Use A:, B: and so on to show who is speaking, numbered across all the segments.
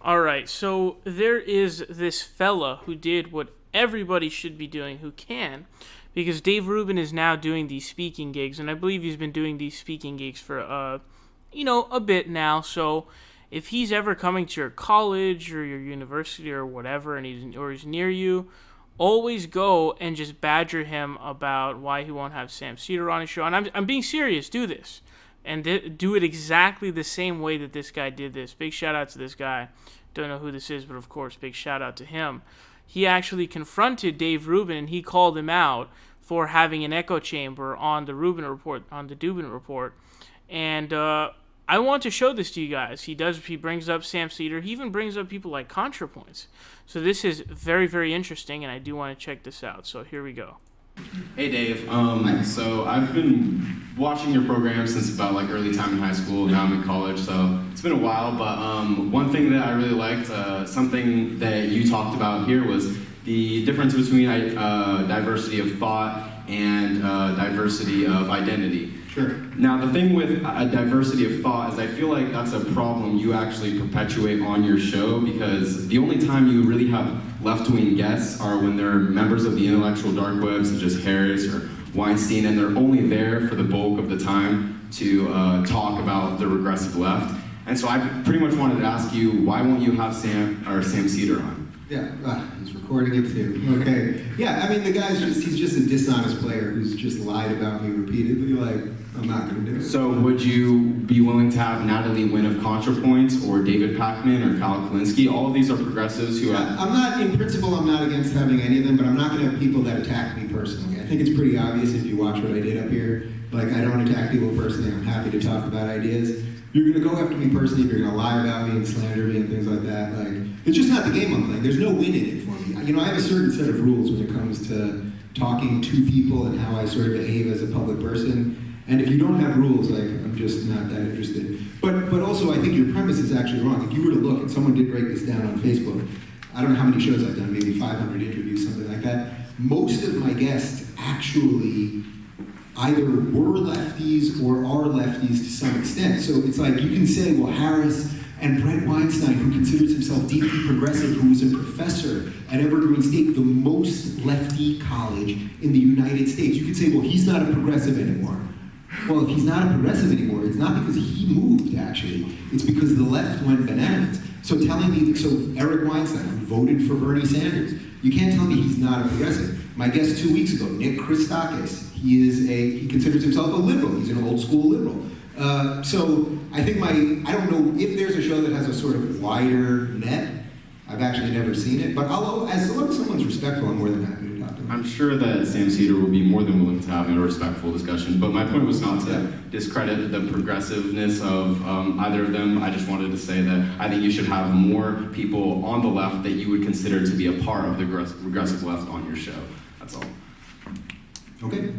A: All right, so there is this fella who did what everybody should be doing who can, because Dave Rubin is now doing these speaking gigs, and I believe he's been doing these speaking gigs for, a bit now. So if he's ever coming to your college or your university or whatever, and he's near you, always go and just badger him about why he won't have Sam Seder on his show. And I'm being serious. Do this. And do it exactly the same way that this guy did this. Big shout out to this guy. Don't know who this is, but of course, big shout out to him. He actually confronted Dave Rubin, and he called him out for having an echo chamber on the Dubin report. And I want to show this to you guys. He brings up Sam Seder. He even brings up people like ContraPoints. So this is very, very interesting, and I do want to check this out. So here we go.
B: Hey Dave, so I've been watching your program since about early time in high school. Now I'm in college, so it's been a while, but one thing that I really liked, something that you talked about here, was the difference between diversity of thought and diversity of identity.
C: Sure.
B: Now the thing with diversity of thought is I feel like that's a problem you actually perpetuate on your show, because the only time you really have left-wing guests are when they're members of the intellectual dark web, such as Harris or Weinstein, and they're only there for the bulk of the time to talk about the regressive left. And so I pretty much wanted to ask you, why won't you have Sam Seder on?
C: Yeah, he's recording it too. Okay. Yeah, I mean, the guy's he's just a dishonest player who's just lied about me repeatedly. I'm not going to do it.
B: So would you be willing to have Natalie Wynn of ContraPoints or David Pakman or Kulinski? All of these are progressives who have...
C: I'm not, in principle, I'm not against having any of them, but I'm not going to have people that attack me personally. I think it's pretty obvious if you watch what I did up here. I don't attack people personally. I'm happy to talk about ideas. You're going to go after me personally, you're going to lie about me and slander me and things like that. It's just not the game I'm playing. There's no win in it for me. I have a certain set of rules when it comes to talking to people and how I sort of behave as a public person. And if you don't have rules, I'm just not that interested. But also, I think your premise is actually wrong. If you were to look, and someone did break this down on Facebook, I don't know how many shows I've done, maybe 500 interviews, something like that. Most of my guests actually either were lefties or are lefties to some extent. So it's you can say, well, Harris and Brett Weinstein, who considers himself deeply progressive, who was a professor at Evergreen State, the most lefty college in the United States. You could say, well, he's not a progressive anymore. Well, if he's not a progressive anymore, it's not because he moved, actually. It's because the left went bananas. So Eric Weinstein, who voted for Bernie Sanders, you can't tell me he's not a progressive. My guest 2 weeks ago, Nick Christakis, he considers himself a liberal. He's an old school liberal. So I think I don't know if there's a show that has a sort of wider net. I've actually never seen it, but as long as someone's respectful, I'm more than happy to talk to them.
B: I'm sure that Sam Seder will be more than willing to have a respectful discussion, but my point was not to discredit the progressiveness of either of them. I just wanted to say that I think you should have more people on the left that you would consider to be a part of the regressive left on your show. That's all.
C: Okay.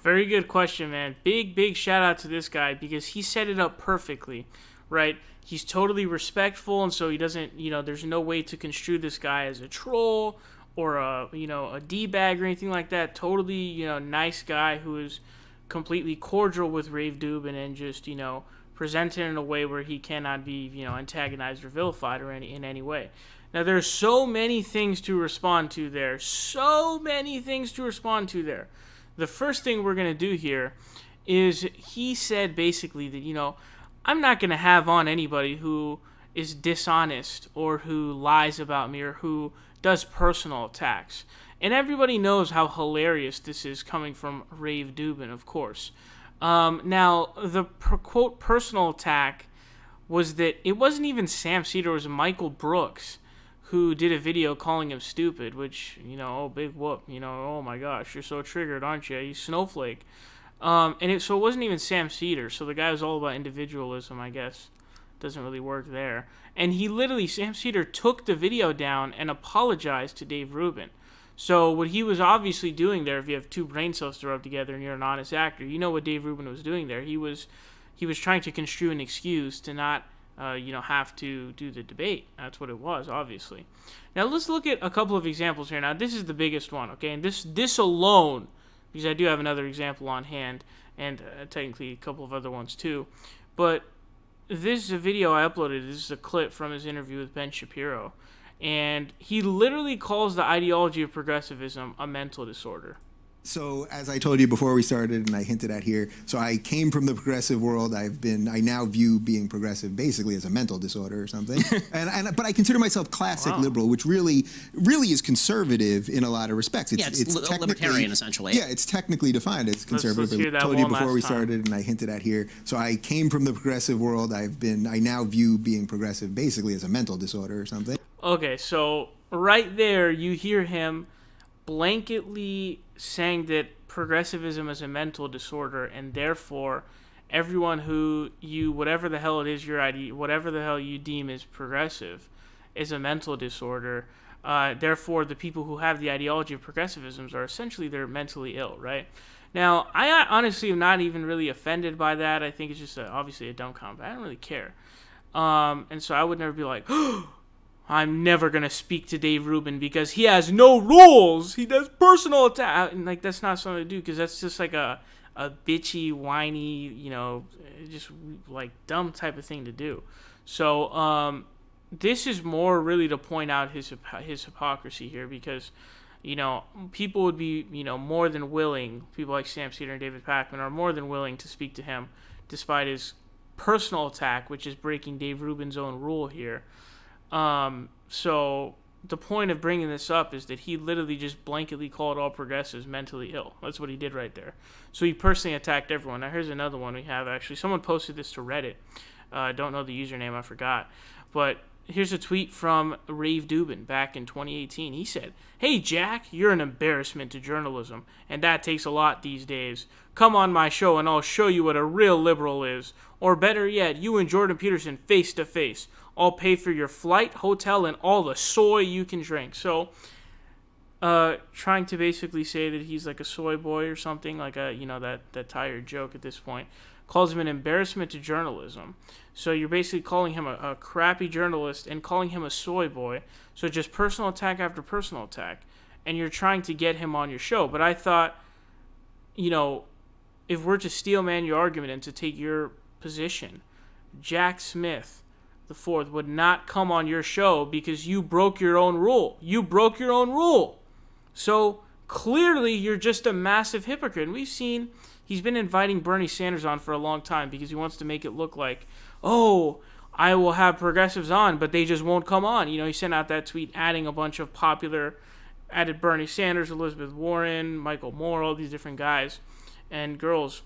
A: Very good question, man. Big shout out to this guy, because he set it up perfectly, right? He's totally respectful, and so he doesn't, there's no way to construe this guy as a troll or a D-bag or anything like that. Totally, nice guy who is completely cordial with Rave Dubin and just, presented in a way where he cannot be, antagonized or vilified or in any way. Now, there's so many things to respond to there. The first thing we're going to do here is he said basically that, I'm not going to have on anybody who is dishonest or who lies about me or who does personal attacks. And everybody knows how hilarious this is coming from Rave Dubin, of course. Now, the quote personal attack was that it wasn't even Sam Seder, it was Michael Brooks who did a video calling him stupid, which, big whoop, oh my gosh, you're so triggered, aren't you? You snowflake. So it wasn't even Sam Seder, so the guy was all about individualism, I guess. Doesn't really work there. And Sam Seder took the video down and apologized to Dave Rubin. So what he was obviously doing there, if you have two brain cells to rub together and you're an honest actor, you know what Dave Rubin was doing there. He was trying to construe an excuse to not have to do the debate. That's what it was, obviously. Now, let's look at a couple of examples here. Now, this is the biggest one, okay? And this alone, because I do have another example on hand, and technically a couple of other ones too. But this is a video I uploaded. This is a clip from his interview with Ben Shapiro. And he literally calls the ideology of progressivism a mental disorder.
D: So, as I told you before we started, and I hinted at here, so I came from the progressive world. I now view being progressive basically as a mental disorder or something. But I consider myself classic liberal, which really is conservative in a lot of respects.
E: It's libertarian, essentially.
D: Yeah, it's technically defined as conservative.
A: Let's hear that
D: I told you
A: one
D: before
A: last
D: we
A: time.
D: started, and I hinted at here. So I came from the progressive world. I now view being progressive basically as a mental disorder or something.
A: Okay, so right there you hear him blanketly saying that progressivism is a mental disorder, and therefore everyone who whatever the hell it is whatever the hell you deem is progressive is a mental disorder. Therefore the people who have the ideology of progressivism are essentially they're mentally ill, right? Now, I honestly am not even really offended by that. I think it's just obviously a dumb comment. I don't really care. And so I would never be like, I'm never going to speak to Dave Rubin because he has no rules. He does personal attack. And, like, that's not something to do because that's just, like, a bitchy, whiny, just, like, dumb type of thing to do. So, this is more really to point out his hypocrisy here because, people would be, more than willing, people like Sam Seder and David Pakman are more than willing to speak to him despite his personal attack, which is breaking Dave Rubin's own rule here. So the point of bringing this up is that he literally just blanketly called all progressives mentally ill. That's what he did right there. So he personally attacked everyone. Now here's another one we have actually. Someone posted this to Reddit. Don't know the username, I forgot. But here's a tweet from Rave Dubin back in 2018. He said, "Hey Jack, you're an embarrassment to journalism, and that takes a lot these days. Come on my show and I'll show you what a real liberal is. Or better yet, you and Jordan Peterson face to face. I'll pay for your flight, hotel, and all the soy you can drink." So, trying to basically say that he's like a soy boy or something, like that tired joke at this point, calls him an embarrassment to journalism. So you're basically calling him a crappy journalist and calling him a soy boy. So just personal attack after personal attack. And you're trying to get him on your show. But I thought, if we're to steel man your argument and to take your position, Jack Smith the fourth would not come on your show because you broke your own rule. You broke your own rule. So clearly you're just a massive hypocrite. And we've seen he's been inviting Bernie Sanders on for a long time because he wants to make it look like, oh, I will have progressives on, but they just won't come on. He sent out that tweet adding a bunch of added Bernie Sanders, Elizabeth Warren, Michael Moore, all these different guys and girls,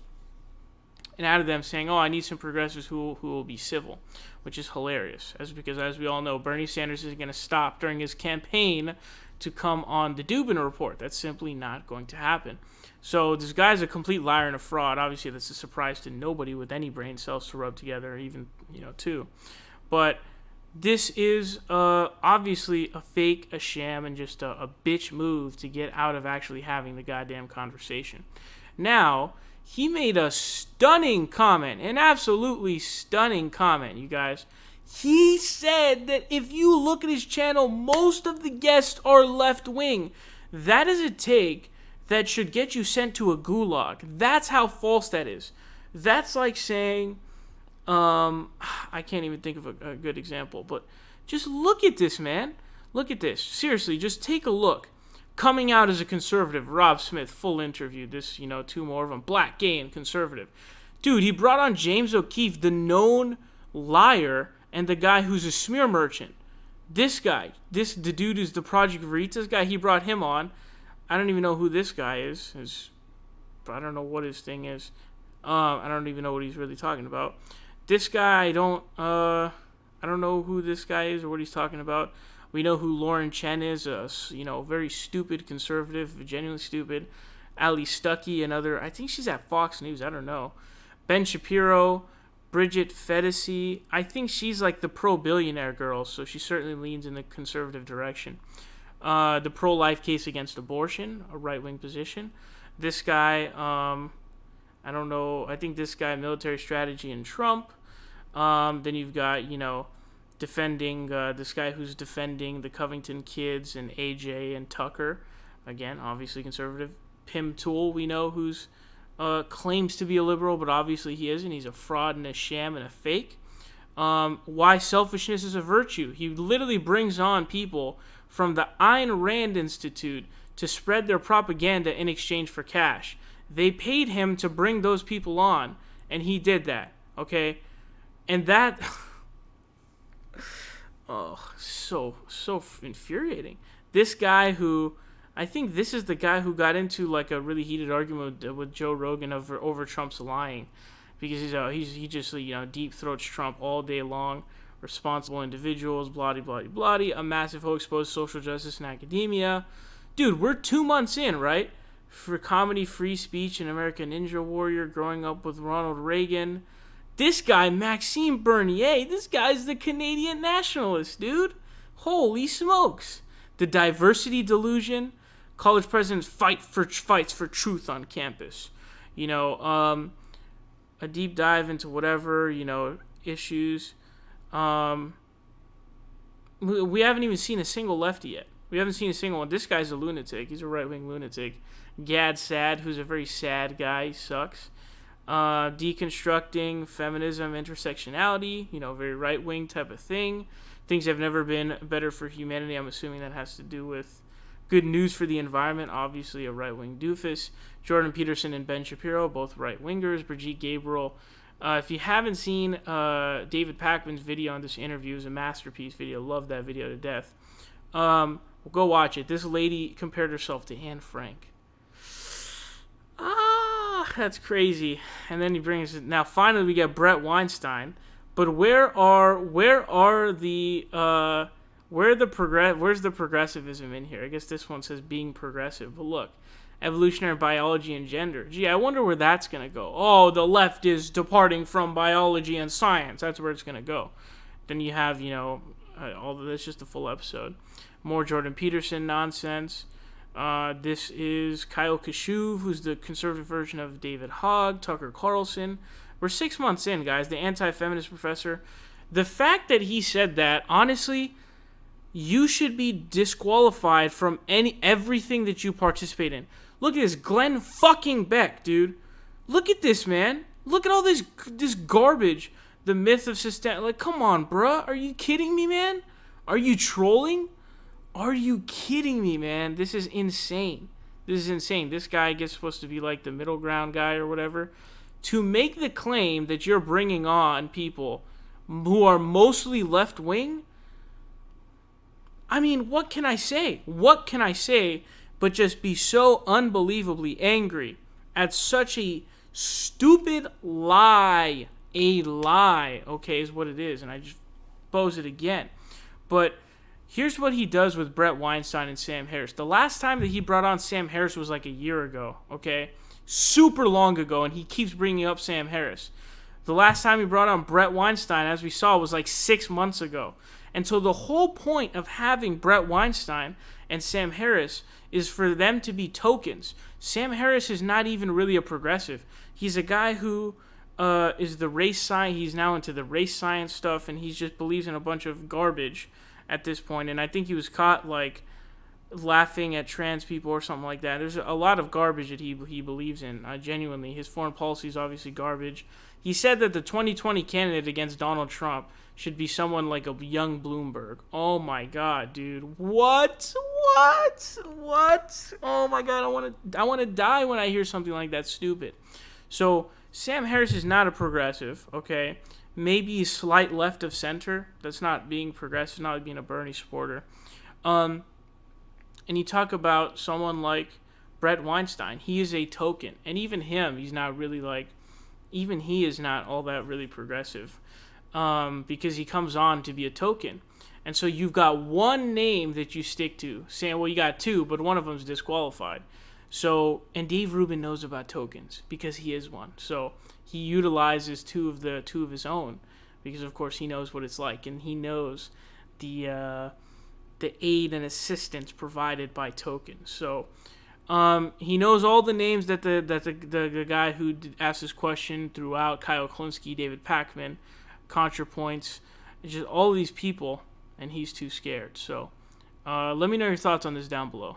A: and added them saying, oh, I need some progressives who will be civil, which is hilarious. Because as we all know, Bernie Sanders isn't going to stop during his campaign to come on the Dubin Report. That's simply not going to happen. So this guy's a complete liar and a fraud. Obviously, that's a surprise to nobody with any brain cells to rub together, even, two. But this is obviously a fake, a sham, and just a bitch move to get out of actually having the goddamn conversation. Now, he made a stunning comment, an absolutely stunning comment, you guys. He said that if you look at his channel, most of the guests are left-wing. That is a take that should get you sent to a gulag. That's how false that is. That's like saying, I can't even think of a good example, but just look at this, man. Look at this. Seriously, just take a look. Coming out as a conservative, Rob Smith, full interview. This, two more of them. Black, gay, and conservative. Dude, he brought on James O'Keefe, the known liar, and the guy who's a smear merchant. This guy, the dude who's the Project Veritas guy, he brought him on. I don't even know who this guy is. I don't know what his thing is. I don't even know what he's really talking about. This guy, I don't know who this guy is or what he's talking about. We know who Lauren Chen is, a very stupid conservative, genuinely stupid. Ali Stuckey, I think she's at Fox News, I don't know. Ben Shapiro, Bridget Fedesi, I think she's like the pro-billionaire girl, so she certainly leans in the conservative direction. The pro-life case against abortion, a right-wing position. This guy, I don't know, I think this guy, military strategy and Trump. Then you've got, defending this guy who's defending the Covington kids and AJ and Tucker. Again, obviously conservative. Pim Tool, we know, who's claims to be a liberal, but obviously he isn't. He's a fraud and a sham and a fake. Why selfishness is a virtue. He literally brings on people from the Ayn Rand Institute to spread their propaganda in exchange for cash. They paid him to bring those people on, and he did that, okay? And that... oh, so infuriating. This guy who... I think this is the guy who got into like a really heated argument with Joe Rogan over Trump's lying. Because he just deep throats Trump all day long. Responsible individuals, blah blah blah, a massive hoax, exposed social justice in academia. Dude, we're 2 months in, right? For comedy, free speech, and American Ninja Warrior, growing up with Ronald Reagan. This guy, Maxime Bernier, this guy's the Canadian nationalist, dude. Holy smokes. The diversity delusion. College presidents fights for truth on campus. A deep dive into whatever, issues. We haven't even seen a single lefty yet. We haven't seen a single one. This guy's a lunatic. He's a right-wing lunatic. Gad Sad, who's a very sad guy. He sucks. Deconstructing feminism, intersectionality, very right-wing type of thing. Things have never been better for humanity. I'm assuming that has to do with good news for the environment. Obviously, a right-wing doofus. Jordan Peterson and Ben Shapiro, both right-wingers. Brigitte Gabriel. If you haven't seen David Pakman's video on this interview, it's a masterpiece video. Love that video to death. Go watch it. This lady compared herself to Anne Frank. That's crazy. And then he brings it. Now, finally, we get Brett Weinstein. But where's the progressivism in here? I guess this one says being progressive. But look, evolutionary biology and gender. Gee, I wonder where that's going to go. Oh, the left is departing from biology and science. That's where it's going to go. Then you have, all of this, just a full episode. More Jordan Peterson nonsense. This is Kyle Kashuv, who's the conservative version of David Hogg, Tucker Carlson. We're 6 months in, guys. The anti-feminist professor. The fact that he said that, honestly, you should be disqualified from everything that you participate in. Look at this, Glenn fucking Beck, dude. Look at this, man. Look at all this garbage. The myth of system. Like, come on, bruh. Are you kidding me, man? Are you trolling? Are you kidding me, man? This is insane. This guy gets supposed to be like the middle ground guy or whatever. To make the claim that you're bringing on people who are mostly left-wing, I mean, what can I say? But just be so unbelievably angry at such a stupid lie. A lie, okay, is what it is. And I just pose it again. But here's what he does with Brett Weinstein and Sam Harris. The last time that he brought on Sam Harris was like a year ago, okay? Super long ago, and he keeps bringing up Sam Harris. The last time he brought on Brett Weinstein, as we saw, was like 6 months ago. And so the whole point of having Brett Weinstein and Sam Harris is for them to be tokens. Sam Harris is not even really a progressive. He's a guy who is the race science. He's now into the race science stuff, and he just believes in a bunch of garbage at this point. And I think he was caught like laughing at trans people or something like that. There's a lot of garbage that he believes in. Genuinely, his foreign policy is obviously garbage. He said that the 2020 candidate against Donald Trump should be someone like a young Bloomberg. Oh my God, dude! What? Oh my God! I want to die when I hear something like that stupid. So Sam Harris is not a progressive, okay? Maybe slight left of center. That's not being progressive, not being a Bernie supporter. And you talk about someone like Brett Weinstein. He is a token. And even him, he's not really like, even he is not all that really progressive. Because he comes on to be a token. And so you've got one name that you stick to, saying, well, you got two, but one of them's disqualified. So, and Dave Rubin knows about tokens because he is one. So he utilizes two of his own because, of course, he knows what it's like, and he knows the aid and assistance provided by tokens. So he knows all the names that the guy who asked this question throughout, Kyle Kulinski, David Pakman, ContraPoints, just all of these people, and he's too scared. So let me know your thoughts on this down below.